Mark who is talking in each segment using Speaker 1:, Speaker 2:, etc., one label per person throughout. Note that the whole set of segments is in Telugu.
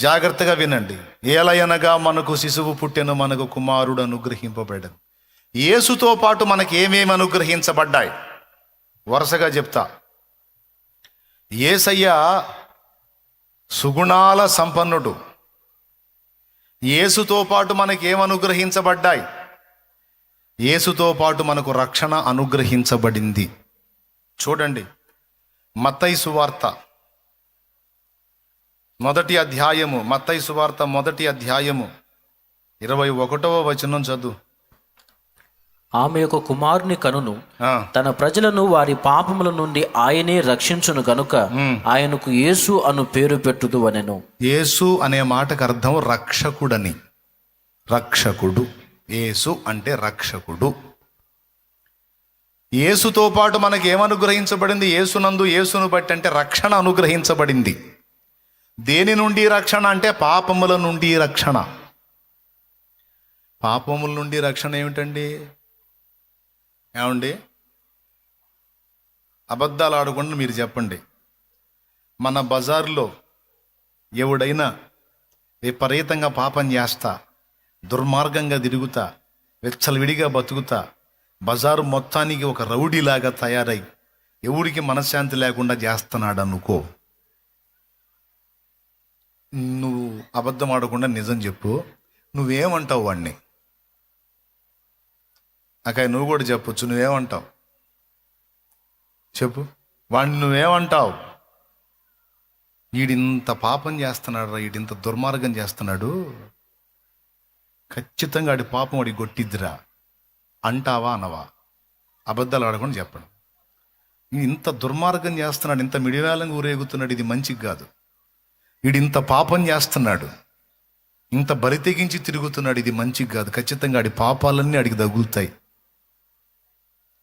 Speaker 1: జాగ్రత్తగా వినండి. ఏలయనగా మనకు శిశువు పుట్టెను, మనకు కుమారుడు అనుగ్రహింపబడను. యేసుతో పాటు మనకి ఏమేమి అనుగ్రహించబడ్డాయి వరుసగా చెప్తా. యేసయ్య సుగుణాల సంపన్నుడు. యేసుతో పాటు మనకి ఏం అనుగ్రహించబడ్డాయి? యేసుతో పాటు మనకు రక్షణ అనుగ్రహించబడింది. చూడండి, మత్తయి సువార్త మొదటి అధ్యాయము, మత్తయి సువార్త మొదటి అధ్యాయము 21వ వచనం చదువు.
Speaker 2: ఆమె యొక్క కుమారుని కనును తన ప్రజలను వారి పాపముల నుండి ఆయనే రక్షించును గనుక ఆయనకు యేసు అను పేరు పెట్టుదు అనెను.
Speaker 1: యేసు అనే మాటకు అర్థం రక్షకుడని. రక్షకుడు. యేసు అంటే రక్షకుడు. యేసుతో పాటు మనకి ఏమనుగ్రహించబడింది? యేసునందు, యేసును బట్టి అంటే రక్షణ అనుగ్రహించబడింది. దేని నుండి రక్షణ అంటే పాపముల నుండి రక్షణ. పాపముల నుండి రక్షణ ఏమిటండి? ఏమండి, అబద్ధాలు ఆడకుండా మీరు చెప్పండి. మన బజార్లో ఎవడైనా విపరీతంగా పాపం చేస్తా, దుర్మార్గంగా తిరుగుతా, విచ్చలవిడిగా బతుకుతా, బజారు మొత్తానికి ఒక రౌడీలాగా తయారై ఎవడికి మనశ్శాంతి లేకుండా చేస్తున్నాడు అనుకో, నువ్వు అబద్ధం ఆడకుండా నిజం చెప్పు. నువ్వేమంటావు వాడిని? అక్కడ నువ్వు కూడా చెప్పొచ్చు. నువ్వేమంటావు చెప్పు. వాడిని నువ్వేమంటావు? వీడింత పాపం చేస్తున్నాడు రా, వీడింత దుర్మార్గం చేస్తున్నాడు, ఖచ్చితంగా వాడి పాపం వాడి గొట్టిద్దిరా అంటావా అనవా? అబద్ధాలు ఆడకుండా చెప్పడం. ఇంత దుర్మార్గం చేస్తున్నాడు, ఇంత మిడివేలంగా ఊరేగుతున్నాడు, ఇది మంచిది కాదు. వీడింత పాపం చేస్తున్నాడు, ఇంత బరి తెగించి తిరుగుతున్నాడు, ఇది మంచిది కాదు. ఖచ్చితంగా ఆడి పాపాలన్నీ అడిగి తగులుతాయి.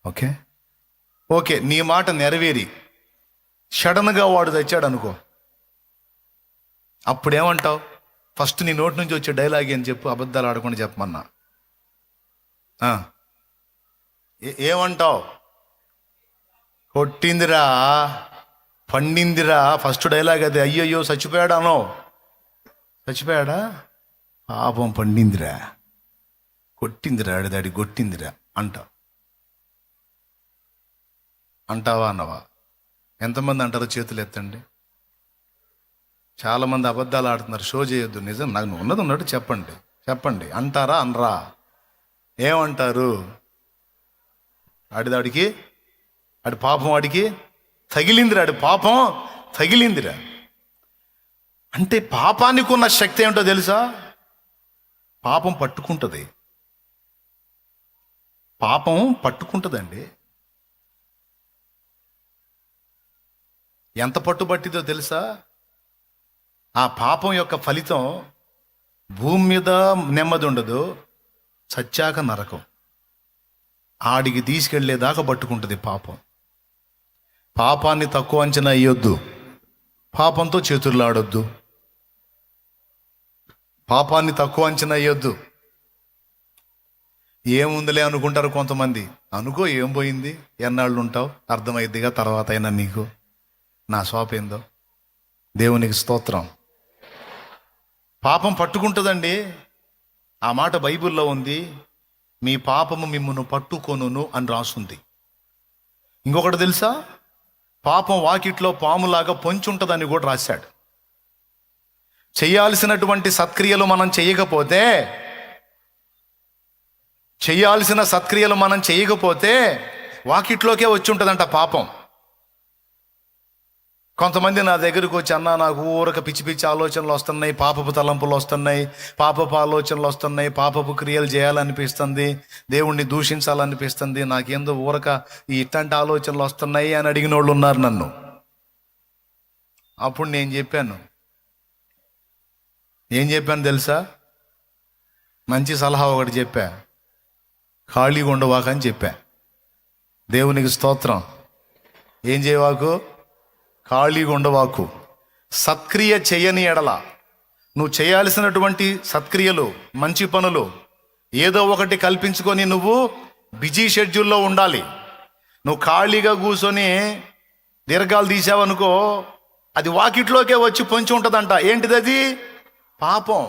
Speaker 1: ఓకే ఓకే నీ మాట నెరవేరి సడన్గా వాడు తెచ్చాడు అనుకో, అప్పుడేమంటావు? ఫస్ట్ నీ నోటి నుంచి వచ్చే డైలాగ్ అని చెప్పు. అబద్ధాలు ఆడకుండా చెప్పమన్నా ఏమంటావు? కొట్టిందిరా, పండిందిరా, ఫస్ట్ డైలాగ్ అదే. అయ్యయ్యో చచ్చిపోయాడా అనో. చచ్చిపోయాడా? పాపం పండిందిరా, కొట్టిందిరా, ఆడిదాడి కొట్టిందిరా అంటావు. అంటావా అన్నవా? ఎంతమంది అంటారో చేతులు ఎత్తండి. చాలామంది అబద్ధాలు ఆడుతున్నారు. షో చేయొద్దు. నిజం, నాకు ఉన్నది ఉన్నట్టు చెప్పండి. చెప్పండి, అంటారా అనరా? ఏమంటారు? ఆడిదాడికి, ఆడి పాపం వాడికి తగిలిందిరా, ఆడి పాపం తగిలిందిరా. అంటే పాపానికి ఉన్న శక్తి ఏమిటో తెలుసా? పాపం పట్టుకుంటుంది. పాపం పట్టుకుంటుందండి. ఎంత పట్టుబట్టిదో తెలుసా? ఆ పాపం యొక్క ఫలితం భూమి మీద నెమ్మది ఉండదు, చచ్చాక నరకం. ఆడికి తీసుకెళ్లేదాకా పట్టుకుంటుంది పాపం. పాపాన్ని తక్కువ అంచనా వేయొద్దు. పాపంతో చేతుల్లో ఆడొద్దు. పాపాన్ని తక్కువ అంచనా వేయొద్దు. ఏముందిలే అనుకుంటారు కొంతమంది. అనుకో, ఏం పోయింది, ఎన్నాళ్ళు ఉంటావు, అర్థమైద్దిగా తర్వాత అయినా నీకు నా షాప్ ఏందో. దేవునికి స్తోత్రం. పాపం పట్టుకుంటుందండి. ఆ మాట బైబిల్లో ఉంది. మీ పాపము మిమ్మును పట్టుకొనును అని రాసుంది. ఇంకొకటి తెలుసా? పాపం వాకిట్లో పాములాగా పొంచుంటుందని కూడా రాశాడు. చేయాల్సినటువంటి సత్క్రియలు మనం చేయకపోతే వాకిట్లోకే వచ్చి ఉంటుందంట పాపం. కొంతమంది నా దగ్గరకు వచ్చి, అన్నా నాకు ఊరక పిచ్చి పిచ్చి ఆలోచనలు వస్తున్నాయి, పాపపు తలంపులు వస్తున్నాయి, పాపపు ఆలోచనలు వస్తున్నాయి, పాపపు క్రియలు చేయాలనిపిస్తుంది, దేవుణ్ణి దూషించాలనిపిస్తుంది, నాకేందో ఊరక ఇట్లాంటి ఆలోచనలు వస్తున్నాయి అని అడిగిన వాళ్ళు ఉన్నారు నన్ను. అప్పుడు నేను చెప్పాను, ఏం చెప్పాను తెలుసా? మంచి సలహా ఒకటి చెప్పా. ఖాళీగా ఉండవాక అని చెప్పా. దేవునికి స్తోత్రం. ఏం చేయవాకు? ఖాళీగా ఉండవాకు. సత్క్రియ చేయని ఎడల, నువ్వు చేయాల్సినటువంటి సత్క్రియలు, మంచి పనులు ఏదో ఒకటి కల్పించుకొని నువ్వు బిజీ షెడ్యూల్లో ఉండాలి. నువ్వు ఖాళీగా కూర్చొని దీర్ఘాలు తీసావనుకో, అది వాకిట్లోకే వచ్చి పొంచి ఉంటుందంట. ఏంటిది అది? పాపం.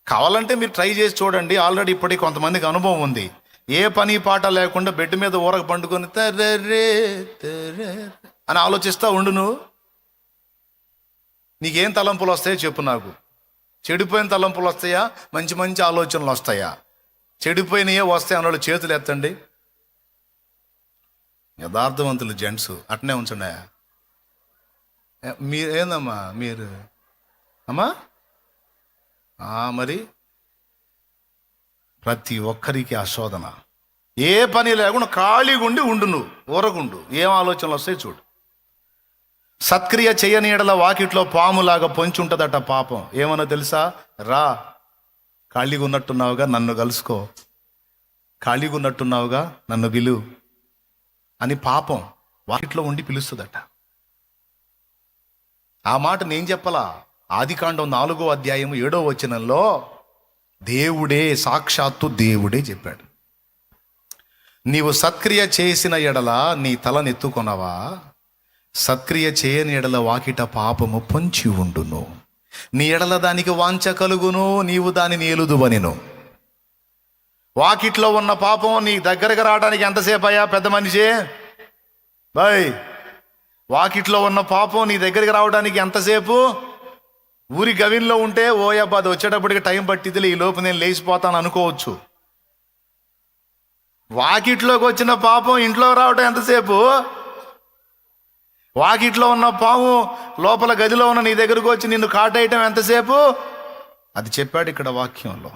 Speaker 1: కావాలంటే మీరు ట్రై చేసి చూడండి. ఆల్రెడీ ఇప్పటికి కొంతమందికి అనుభవం ఉంది. ఏ పని పాట లేకుండా బెడ్ మీద ఊరక పండుకొని తర్రే తర్రే అని ఆలోచిస్తా ఉండు. నీకేం తలంపులు వస్తాయో చెప్పు నాకు. చెడిపోయిన తలంపులు వస్తాయా, మంచి మంచి ఆలోచనలు వస్తాయా? చెడిపోయినయే వస్తాయి అన్నోళ్ళు చేతులు ఎత్తండి. యథార్థవంతులు జెంట్స్ అట్నే ఉంచండి. మీరు ఏందమ్మా మీరు అమ్మా మరి ప్రతి ఒక్కరికి ఆ శోధన. ఏ పని లేకుండా ఖాళీగా ఉండు నువ్వు, ఊరకుండు. ఏం ఆలోచనలు వస్తాయి చూడు. సత్క్రియ చేయని ఎడల వాకిట్లో పాములాగా పొంచి ఉంటుందట పాపం. ఏమన్నా తెలుసా? రా, ఖాళీగా ఉన్నట్టున్నావుగా, నన్ను కలుసుకో, ఖాళీగా ఉన్నట్టున్నావుగా, నన్ను పిలు అని పాపం వాకిట్లో ఉండి పిలుస్తుందట. ఆ మాట నేను చెప్పలా. ఆదికాండం 4వ అధ్యాయం 7వ వచనంలో దేవుడే, సాక్షాత్తు దేవుడే చెప్పాడు. నీవు సత్క్రియ చేసిన ఎడల నీ తలనెత్తుకొనవా, సత్క్రియ చేయని ఎడల వాకిట పాపము పొంచి ఉండును, నీ ఎడల దానికి వాంఛ కలుగును, నీవు దానిని ఏలుదువనెను. వాకిట్లో ఉన్న పాపం నీ దగ్గరకు రావడానికి ఎంతసేపు అయ్యా పెద్ద మనిషి? బాయ్, వాకిట్లో ఉన్న పాపం నీ దగ్గరికి రావడానికి ఎంతసేపు? ఊరి గవిన్లో ఉంటే ఓయబ్బా అది వచ్చేటప్పటికి టైం పట్టిద్దిలే, ఈ లోపు నేను లేచిపోతాను అనుకోవచ్చు. వాకిట్లోకి వచ్చిన పాపం ఇంట్లో రావడం ఎంతసేపు? వాకిట్లో ఉన్న పాము లోపల గదిలో ఉన్న నీ దగ్గరకు వచ్చి నిన్ను కాటేయటం ఎంతసేపు? అది చెప్పాడు ఇక్కడ వాక్యంలో.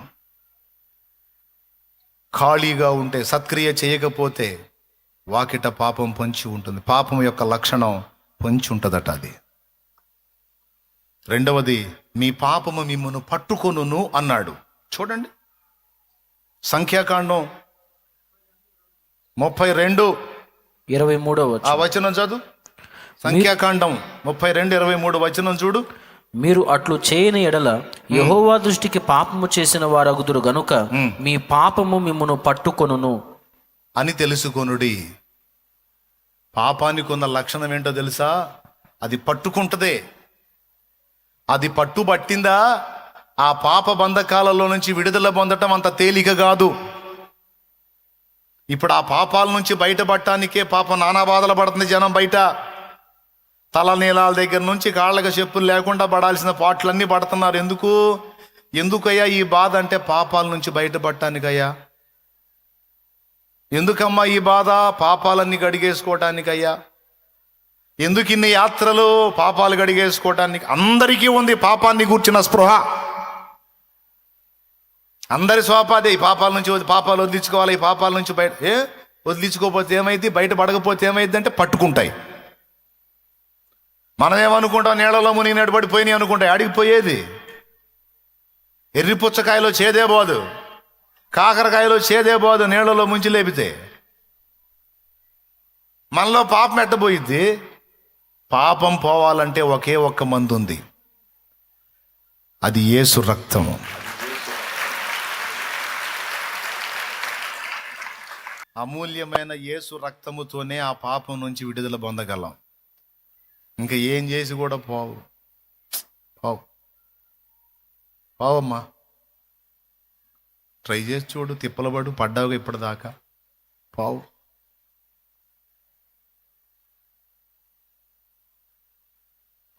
Speaker 1: ఖాళీగా ఉంటే, సత్క్రియ చేయకపోతే వాకిట పాపం పొంచి ఉంటుంది. పాపం యొక్క లక్షణం పొంచి ఉంటుందట అది. రెండవది, మీ పాపము మిమ్మును పట్టుకొనును అన్నాడు. చూడండి, సంఖ్యాకాండం 32:23 ఆ వచనం చదువు. సంఖ్యాకాండం 32:23 వచనం చూడు.
Speaker 2: మీరు అట్లు చేయని ఎడల యెహోవా దృష్టికి పాపము చేసిన వారగుదురు గనుక మీ పాపము మిమ్మును పట్టుకొనును
Speaker 1: అని తెలుసుకొనుడి. పాపానికి ఉన్న లక్షణం ఏంటో తెలుసా? అది పట్టుకుంటదే. అది పట్టుబట్టిందా, ఆ పాప బంధకాలలో నుంచి విడుదల పొందటం అంత తేలిక కాదు. ఇప్పుడు ఆ పాపాల నుంచి బయటపడటానికే పాపం నానా బాధలు పడుతుంది జనం బయట. తలనీలాల దగ్గర నుంచి కాళ్ళకి చెప్పులు లేకుండా పడాల్సిన పాటలన్నీ పడుతున్నారు. ఎందుకయ్యా ఈ బాధ అంటే పాపాల నుంచి బయటపడటానికయ్యా. ఎందుకమ్మా ఈ బాధ? పాపాలన్నీ గడిగేసుకోవటానికయ్యా. ఎందుకు ఇన్ని యాత్రలు? పాపాలు గడిగేసుకోవటానికి. అందరికీ ఉంది పాపాన్ని కూర్చున్న స్పృహ. అందరి స్వాపాదే, ఈ పాపాల నుంచి పాపాలు వదిలించుకోవాలి, ఈ పాపాల నుంచి బయట. వదిలించుకోకపోతే ఏమైంది? బయట పడకపోతే ఏమైంది అంటే పట్టుకుంటాయి. మనం ఏమనుకుంటాం? నీళ్ళలో మునిగి నడిపడిపోయినాయి అనుకుంటాయి. అడిగిపోయేది. ఎర్రి పుచ్చకాయలో చేదే పోదు, కాకరకాయలో చేదే పోదు నీళ్ళలో ముంచి లేపితే. మనలో పాపం ఎట్టబోయిద్ది? పాపం పోవాలంటే ఒకే ఒక్క మందు ఉంది, అది యేసు రక్తము. అమూల్యమైన యేసు రక్తముతోనే ఆ పాపం నుంచి విడుదల పొందగలం. ఇంకా ఏం చేసి కూడా పోవమ్మా. ట్రై చేసి చూడు, తిప్పలబడు, పడ్డావుగా ఇప్పటిదాకా.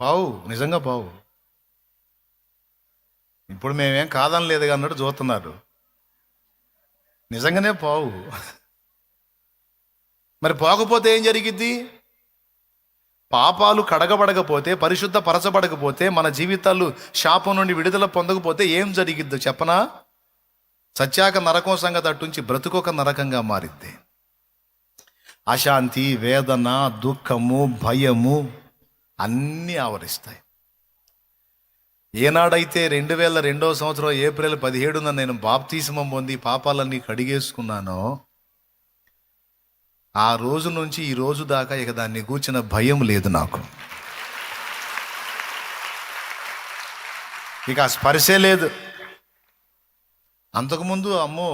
Speaker 1: పావు నిజంగా పావు. ఇప్పుడు మేమేం కాదనలేదు అన్నట్టు చూస్తున్నారు. నిజంగానే పావు. మరి పోకపోతే ఏం జరిగిద్ది? పాపాలు కడగబడకపోతే, పరిశుద్ధ పరచబడకపోతే, మన జీవితాలు శాపం నుండి విడుదల పొందకపోతే ఏం జరిగిద్దో చెప్పనా? సత్యాక నరకం సంగతి అట్టుంచి బ్రతుకొక నరకంగా మారిద్ది. అశాంతి, వేదన, దుఃఖము, భయము అన్నీ ఆవరిస్తాయి. ఏనాడైతే 2002వ సంవత్సరం ఏప్రిల్ 17న నేను బాప్తిస్మం పొంది పాపాలన్నీ కడిగేసుకున్నానో, ఆ రోజు నుంచి ఈ రోజు దాకా ఇక దాన్ని గూర్చిన భయం లేదు నాకు. ఇక ఆ స్పర్శే లేదు. అంతకుముందు అమ్మో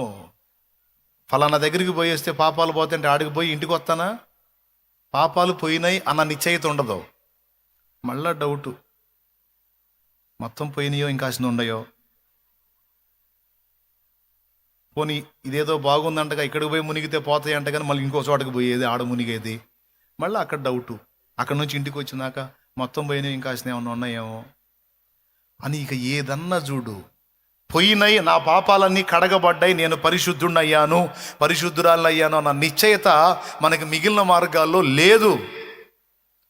Speaker 1: ఫలానా దగ్గరికి పోయేస్తే పాపాలు పోతుంటే ఆడికి పోయి ఇంటికి వస్తానా, పాపాలు పోయినాయి అన్న నిశ్చయిత ఉండదు. మళ్ళా డౌటు, మొత్తం పోయినాయో ఇంకా అసలు ఉండయో? పోనీ ఇదేదో బాగుందంటగా ఇక్కడికి పోయి మునిగితే పోతాయి అంట, కానీ మళ్ళీ ఇంకో చోటకి పోయేది, ఆడ మునిగేది, మళ్ళీ అక్కడ డౌటు. అక్కడ నుంచి ఇంటికి వచ్చినాక మొత్తం పోయినాయి ఇంకా అసలు ఏమన్నా ఉన్నాయేమో అని ఇక ఏదన్నా చూడు. పోయినాయి, నా పాపాలన్నీ కడగబడ్డాయి, నేను పరిశుద్ధుడినయ్యాను, పరిశుద్ధురాలయ్యాను అన్న నిశ్చయత మనకి మిగిలిన మార్గాల్లో లేదు.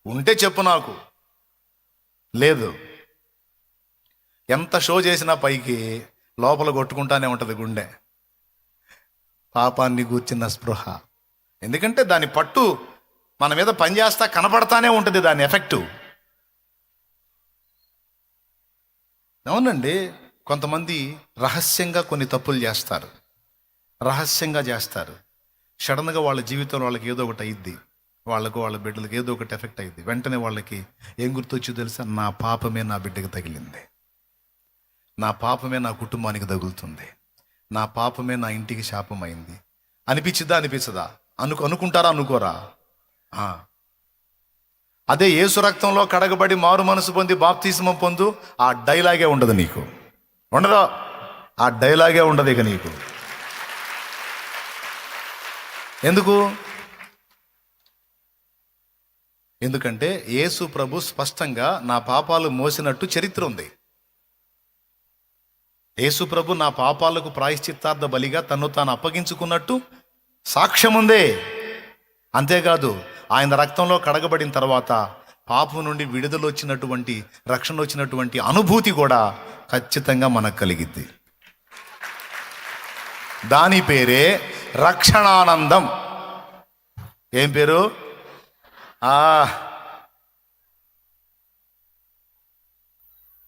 Speaker 1: ఉంటే చెప్పు నాకు. లేదు. ఎంత షో చేసినా పైకి లోపల కొట్టుకుంటానే ఉంటుంది గుండె, పాపాన్ని గూర్చిన స్పృహ. ఎందుకంటే దాని పట్టు మన మీద పనిచేస్తా కనపడతానే ఉంటుంది, దాని ఎఫెక్టు. అవునండి, కొంతమంది రహస్యంగా కొన్ని తప్పులు చేస్తారు, రహస్యంగా చేస్తారు. సడన్గా వాళ్ళ జీవితంలో వాళ్ళకి ఏదో ఒకటి అయ్యిద్ది, వాళ్ళకు వాళ్ళ బిడ్డలకు ఏదో ఒకటి ఎఫెక్ట్ అయ్యిద్ది. వెంటనే వాళ్ళకి ఏం గుర్తొచ్చి తెలుసా? నా పాపమే నా బిడ్డకి తగిలింది, నా పాపమే నా కుటుంబానికి తగులుతుంది, నా పాపమే నా ఇంటికి శాపమైంది అనిపించిద్దా? అనిపించదా? అనుకుంటారా? అనుకోరా? అదే యేసు రక్తంలో కడగబడి మారు మనసు పొంది బాప్తిస్మం పొందు, ఆ డైలాగే ఉండదు నీకు. ఉండదా? ఆ డైలాగే ఉండదు ఇక నీకు. ఎందుకంటే యేసు ప్రభు స్పష్టంగా నా పాపాలు మోసినట్టు చరిత్ర ఉంది. యేసు ప్రభు నా పాపాలకు ప్రాయశ్చిత్తార్థ బలిగా తన్ను తాను అప్పగించుకున్నట్టు సాక్ష్యం ఉందే. అంతేకాదు, ఆయన రక్తంలో కడగబడిన తర్వాత పాపం నుండి విడుదల వచ్చినటువంటి, రక్షణ వచ్చినటువంటి అనుభూతి కూడా ఖచ్చితంగా మనకు కలిగిద్ది. దాని పేరే రక్షణానందం. ఏం పేరు?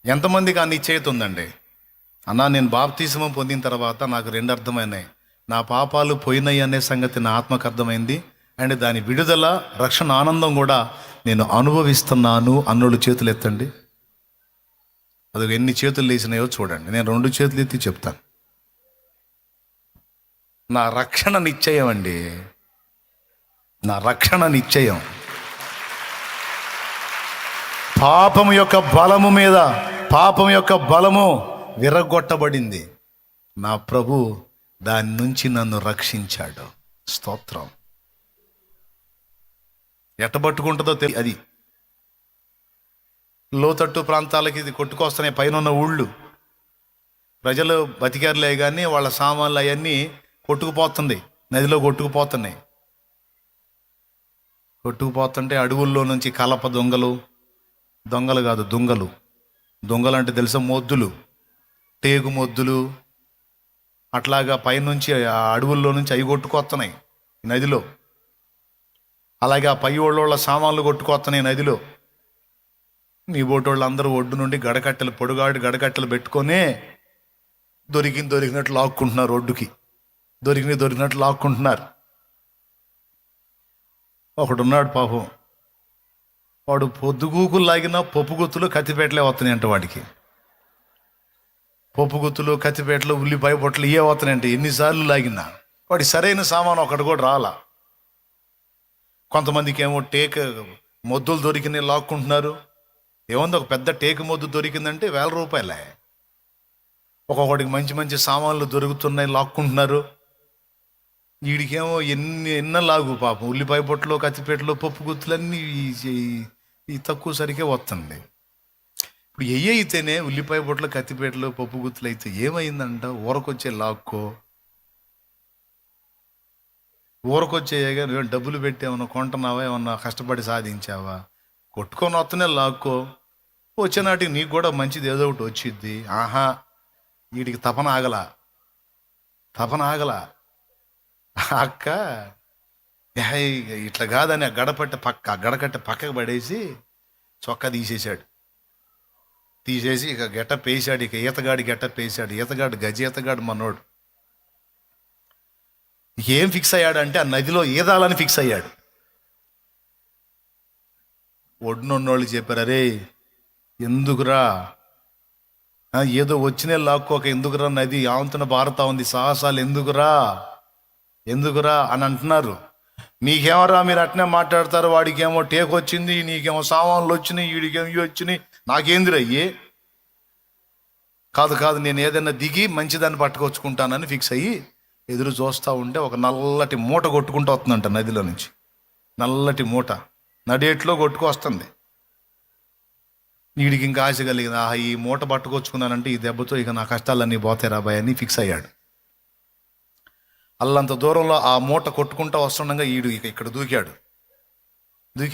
Speaker 1: ఎంతమందికి ఆ నిశ్చయిత ఉందండి? అన్నా, నేను బాప్తిస్మం పొందిన తర్వాత నాకు రెండు అర్థమైనాయి. నా పాపాలు పోయినాయి అనే సంగతి నా ఆత్మకు అర్థమైంది, అండ్ దాని విడుదల, రక్షణ ఆనందం కూడా నేను అనుభవిస్తున్నాను అన్నోళ్ళు చేతులు ఎత్తండి. అది ఎన్ని చేతులు లేచినాయో చూడండి. నేను 2 చేతులు ఎత్తి చెప్తాను. నా రక్షణ నిశ్చయం అండి, నా రక్షణ నిశ్చయం. పాపం యొక్క బలము మీద పాపం యొక్క బలము విరగొట్టబడింది. నా ప్రభు దాని నుంచి నన్ను రక్షించాడు. స్తోత్రం. ఎట్టబట్టుకుంటుందో అది లోతట్టు ప్రాంతాలకి ఇది కొట్టుకొస్తున్నాయి. పైన ఉన్న ఊళ్ళు ప్రజలు బతికారులే కానీ వాళ్ళ సామాన్లు అవన్నీ కొట్టుకుపోతుంది, నదిలో కొట్టుకుపోతున్నాయి. కొట్టుకుపోతుంటే అడవుల్లో నుంచి కలప దొంగలు కాదు, దొంగలు అంటే తెలుసా? మొద్దులు, టేకు మొద్దులు, అట్లాగా పైనుంచి ఆ అడవుల్లో నుంచి అవి కొట్టుకొస్తున్నాయి నదిలో. అలాగే ఆ పై వాళ్ళ సామాన్లు కొట్టుకొస్తున్నాయి నదిలో. నీ బోటోళ్ళు అందరూ ఒడ్డు నుండి పొడుగాడి గడకట్టెలు పెట్టుకొని దొరికినట్లు లాక్కుంటున్నారు, ఒడ్డుకి దొరికినట్లు లాక్కుంటున్నారు. ఒకడున్నాడు పాపం, వాడు పొద్దుగూకులు లాగినా పప్పు గుత్తులు కత్తిపేటలే వస్తున్నాయంట వాడికి. పప్పు గుత్తులు, కత్తిపేటలు, ఉల్లిపాయ పొట్లు ఇవే వస్తున్నాయంట ఎన్నిసార్లు లాగినా. వాడి సరైన సామాను ఒకటి కూడా రాలా. కొంతమందికి ఏమో టేక్ మొద్దులు దొరికినాయి లాక్కుంటున్నారు. ఏముంది, ఒక పెద్ద టేకు మొద్దు దొరికిందంటే 1000 రూపాయలే. ఒక్కొక్కడికి మంచి మంచి సామాన్లు దొరుకుతున్నాయి, లాక్కుంటున్నారు. వీడికేమో ఎన్న లాగు పాపం. ఉల్లిపాయ పొట్లు, కత్తిపేటలు, పప్పు గుత్తులన్నీ ఈ తక్కువ సరికే వస్తుంది. ఇప్పుడు అయితేనే ఉల్లిపాయ పొట్లు, కత్తిపేటలు, పప్పు గుత్తులు అయితే ఏమైందంట? ఊరకొచ్చే లాక్కో, ఊరకొచ్చేయగా నువ్వు డబ్బులు పెట్టి ఏమన్నా కొంటున్నావా, ఏమన్నా కష్టపడి సాధించావా? కొట్టుకొని వస్తూనే లాక్కో. వచ్చేనాటికి నీకు కూడా మంచిది ఏదో ఒకటి వచ్చిద్ది. వీడికి తపన ఆగల. అక్క ఇట్లా కాదని ఆ గడకట్ట పక్కకు పడేసి చొక్కా తీసేసి ఇక గెటప్ వేసాడు. ఇక ఈతగాడి గెటప్ వేసాడు. ఈతగాడు మనోడు ఏం ఫిక్స్ అయ్యాడంటే ఆ నదిలో ఈదాలని ఫిక్స్ అయ్యాడు. ఒడ్డునున్నోళ్ళు చెప్పారు, అరే ఎందుకురా, ఏదో వచ్చినే లాక్కోక ఎందుకురా, నది ఆవంతున బారుతా ఉంది, సాహసాలు ఎందుకురా అని అంటున్నారు. నీకేమరా మీరు అట్నే మాట్లాడతారు? వాడికేమో టేక్ వచ్చింది, నీకేమో సామాన్లు వచ్చినాయి, వీడికేమో ఇవి వచ్చినాయి, నాకేందిరా అయ్యి? కాదు నేను ఏదైనా దిగి మంచిదాన్ని పట్టుకొచ్చుకుంటానని ఫిక్స్ అయ్యి ఎదురు చూస్తూ ఉంటే ఒక నల్లటి మూట కొట్టుకుంటూ వస్తుందంట నదిలో నుంచి. నల్లటి మూట నడేట్లో కొట్టుకు వస్తుంది. వీడికి ఇంకా ఆశ కలిగింది, ఈ మూట పట్టుకొచ్చుకున్నానంటే ఈ దెబ్బతో ఇక నా కష్టాలన్నీ పోతాయి రాబాయ్ అని ఫిక్స్ అయ్యాడు. అల్లంత దూరంలో ఆ మూట కొట్టుకుంటూ వస్తుండగా ఈడు ఇక ఇక్కడ దూకి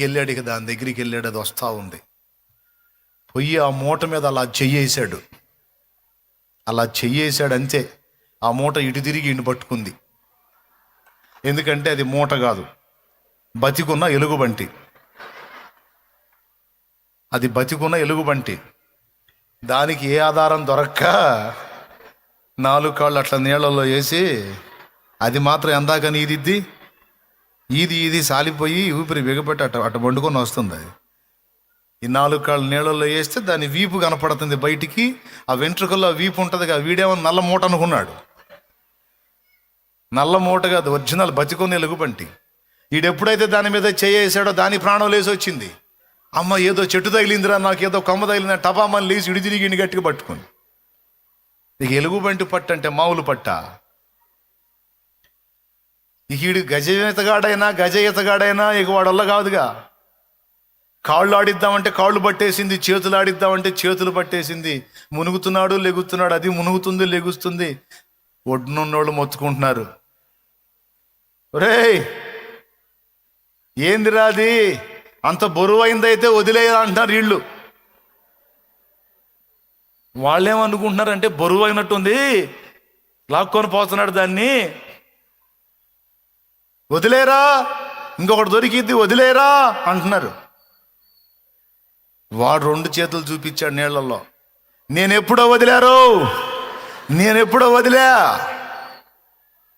Speaker 1: వెళ్ళాడు. ఇక దాని దగ్గరికి వెళ్ళాడు, అది వస్తూ ఉంది. పొయ్యి ఆ మూట మీద అలా చెయ్యేశాడు అంతే. ఆ మూట ఇటు తిరిగి ఇండు పట్టుకుంది. ఎందుకంటే అది మూట కాదు, బతికున్న ఎలుగుబంటి. అది బతికున్న ఎలుగుబంటి. దానికి ఏ ఆధారం దొరక్క 4 కాళ్ళు అట్లా నీళ్ళల్లో వేసి అది మాత్రం ఎందాకని ఇది సాలిపోయి ఊపిరి బిగపెట్టి అట్ట వండుకొని వస్తుంది. అది ఈ 4 కాళ్ళు నీళ్ళల్లో వేస్తే దాని వీపు కనపడుతుంది బయటికి. ఆ వెంట్రుకల్లో వీపు ఉంటుంది కదా. వీడేమో నల్ల మూట అనుకున్నాడు. నల్ల మూట కాదు, ఒరిజినల్ బతికున్న ఎలుగుబంటి. వీడెప్పుడైతే దాని మీద చేయేసాడో దాని ప్రాణం లేసి వచ్చింది. అమ్మ ఏదో చెట్టు తగిలిందిరా, నాకు ఏదో కొమ్మ తగిలిందా, టపామని లేచి ఇడి తిరిగి ఇండి గట్టిగా పట్టుకుని. ఇక ఎలుగుబంటి పట్టు అంటే మామూలు పట్ట. ఇక వీడు గజ ఈతగాడైనా ఇక వాడొల్ల కాదుగా. కాళ్ళు ఆడిద్దామంటే కాళ్ళు పట్టేసింది, చేతులు ఆడిద్దామంటే చేతులు పట్టేసింది. మునుగుతున్నాడు లెగుతున్నాడు, అది మునుగుతుంది లెగుస్తుంది. ఒడ్డునున్నోళ్ళు మొత్తుకుంటున్నారు, ఒరేయ్ ఏందిరా అది అంత బరువైందైతే వదిలేయాలి అంటున్నారు వీళ్ళు. వాళ్ళేమనుకుంటున్నారంటే బరువు అయినట్టుంది, లాక్కొని పోతున్నాడు దాన్ని, వదిలేరా ఇంకొకటి దొరికిద్ది వదిలేరా అంటున్నారు. వాడు 2 చేతులు చూపించాడు నీళ్లలో. నేనెప్పుడో వదిలే.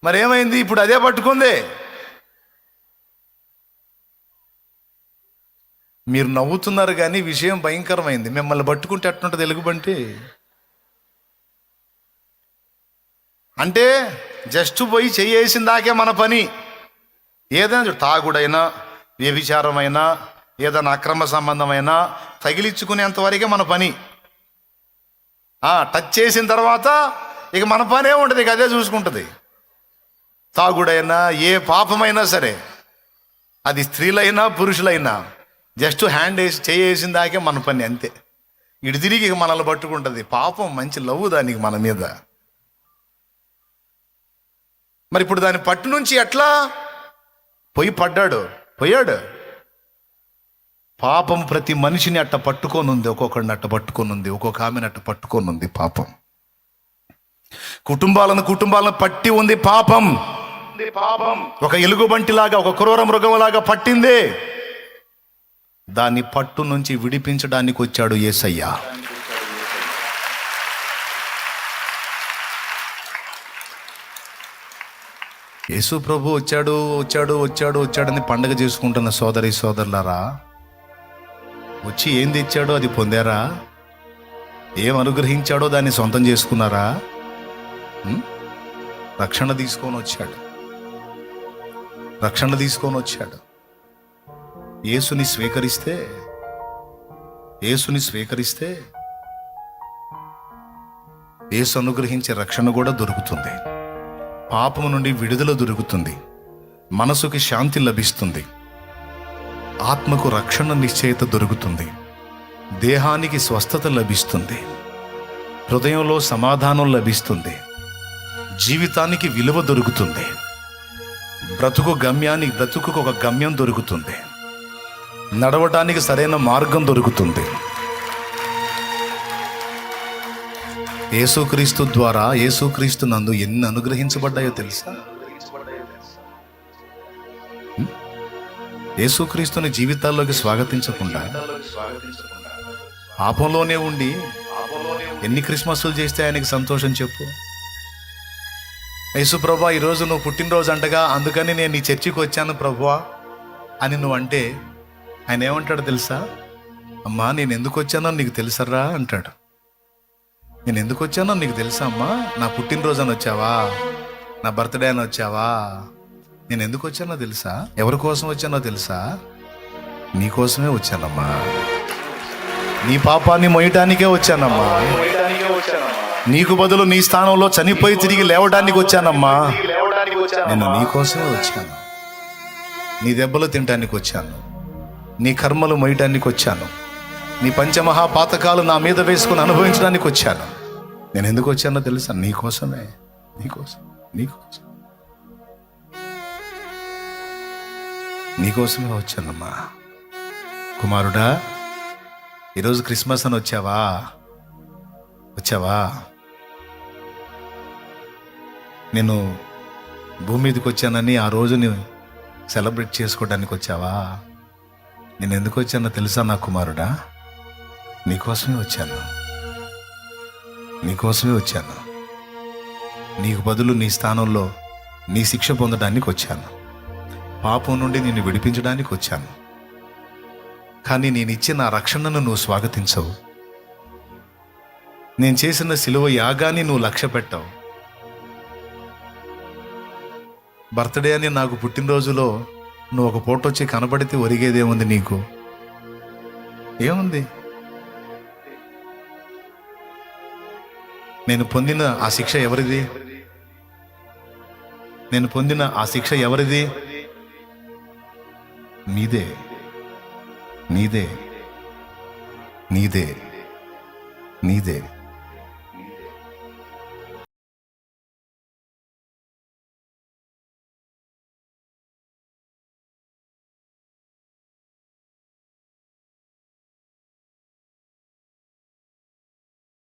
Speaker 1: మరేమైంది? ఇప్పుడు అదే పట్టుకుంది. మీరు నవ్వుతున్నారు కానీ విషయం భయంకరమైంది. మిమ్మల్ని పట్టుకుంటే ఎట్లుంటుంది ఎలుగుబంటి అంటే? జస్ట్ పోయి చెయ్యేసిన దాకే మన పని. ఏదైనా తాగుడైనా, వ్యభిచారమైనా, ఏదైనా అక్రమ సంబంధమైనా తగిలించుకునేంత వరకే మన పని. టచ్ చేసిన తర్వాత ఇక మన పనే ఉంటుంది, ఇక అదే చూసుకుంటుంది. తాగుడైనా ఏ పాపమైనా సరే, అది స్త్రీలైనా పురుషులైనా, జస్ట్ హ్యాండ్ వేసి చేసిన దాకే మన పని అంతే. ఇటు తిరిగి ఇక మనల్ని పట్టుకుంటుంది. పాపం మంచి లవ్ దానికి మన మీద. మరి ఇప్పుడు దాని పట్టు నుంచి ఎట్లా పోయాడు. పాపం ప్రతి మనిషిని అట్ట పట్టుకోనుంది, ఒక్కొక్కడిని అట్ట పట్టుకోనుంది, ఒక్కొక్క ఆమెను అట్ట పట్టుకోనుంది పాపం. కుటుంబాలను పట్టి ఉంది పాపం. ఒక ఎలుగుబంటిలాగా, ఒక క్రూర మృగంలాగా పట్టింది. దాన్ని పట్టు నుంచి విడిపించడానికి వచ్చాడు యేసయ్య. యేసు ప్రభు వచ్చాడని పండగ చేసుకుంటున్న సోదరులారా, వచ్చి ఏం తెచ్చాడో అది పొందారా? ఏం అనుగ్రహించాడో దాన్ని సొంతం చేసుకున్నారా? రక్షణ తీసుకొని వచ్చాడు. యేసుని స్వీకరిస్తే యేసు అనుగ్రహించే రక్షణ కూడా దొరుకుతుంది. పాపము నుండి విడుదల దొరుకుతుంది. మనసుకి శాంతి లభిస్తుంది. ఆత్మకు రక్షణ నిశ్చయత దొరుకుతుంది. దేహానికి స్వస్థత లభిస్తుంది. హృదయంలో సమాధానం లభిస్తుంది. జీవితానికి విలువ దొరుకుతుంది. బ్రతుకుకు ఒక గమ్యం దొరుకుతుంది. నడవటానికి సరైన మార్గం దొరుకుతుంది. యేసుక్రీస్తు ద్వారా, యేసుక్రీస్తు నందు ఎన్ని అనుగ్రహించబడ్డాయో తెలుసా? యేసుక్రీస్తుని జీవితాల్లోకి స్వాగతించకుండా పాపంలోనే ఉండి ఎన్ని క్రిస్మస్లు చేస్తే ఆయనకి సంతోషం చెప్పు. యేసు ప్రభువా, ఈరోజు నువ్వు పుట్టినరోజు అంటగా, అందుకని నేను నీ చర్చికి వచ్చాను ప్రభువా అని నువ్వు అంటే ఆయన ఏమంటాడు తెలుసా? అమ్మా, నేను ఎందుకు వచ్చానో నీకు తెలుసరా అంటాడు. నేను ఎందుకు వచ్చానో నీకు తెలుసా అమ్మా? నా పుట్టినరోజు అని వచ్చావా? నా బర్త్డే అని వచ్చావా? నేను ఎందుకు వచ్చానో తెలుసా? ఎవరి కోసం వచ్చానో తెలుసా? నీ కోసమే వచ్చానమ్మా. నీ పాపాన్ని మోయటానికే వచ్చానమ్మా. నీకు బదులు నీ స్థానంలో చనిపోయి తిరిగి లేవడానికి వచ్చానమ్మా. నేను నీకోసమే వచ్చాను. నీ దెబ్బలు తినడానికి వచ్చాను. నీ కర్మలు మోయటానికి వచ్చాను. నీ పంచమహాపాతకాలు నా మీద వేసుకుని అనుభవించడానికి వచ్చాను. నేను ఎందుకు వచ్చానో తెలుసా? నీకోసమే. నీకోసమే వచ్చానమ్మా. కుమారుడా, ఈరోజు క్రిస్మస్ అని వచ్చావా? నేను భూమి మీదకి వచ్చానని ఆ రోజుని సెలబ్రేట్ చేసుకోవడానికి వచ్చావా? నేను ఎందుకు వచ్చానో తెలుసా నా కుమారుడా? నీకోసమే వచ్చాను. నీకు బదులు నీ స్థానంలో నీ శిక్ష పొందడానికి వచ్చాను. పాపం నుండి నిన్ను విడిపించడానికి వచ్చాను. కానీ నేను ఇచ్చిన ఆ రక్షణను నువ్వు స్వాగతించవు. నేను చేసిన సిలువ యాగాన్ని నువ్వు లక్ష్య పెట్టావు. బర్త్డే అని నాకు పుట్టినరోజులో నువ్వు ఒక పూట వచ్చి కనబడితే ఒరిగేదేముంది? నీకు ఏముంది? నేను పొందిన ఆ శిక్ష ఎవరిది? నీదే.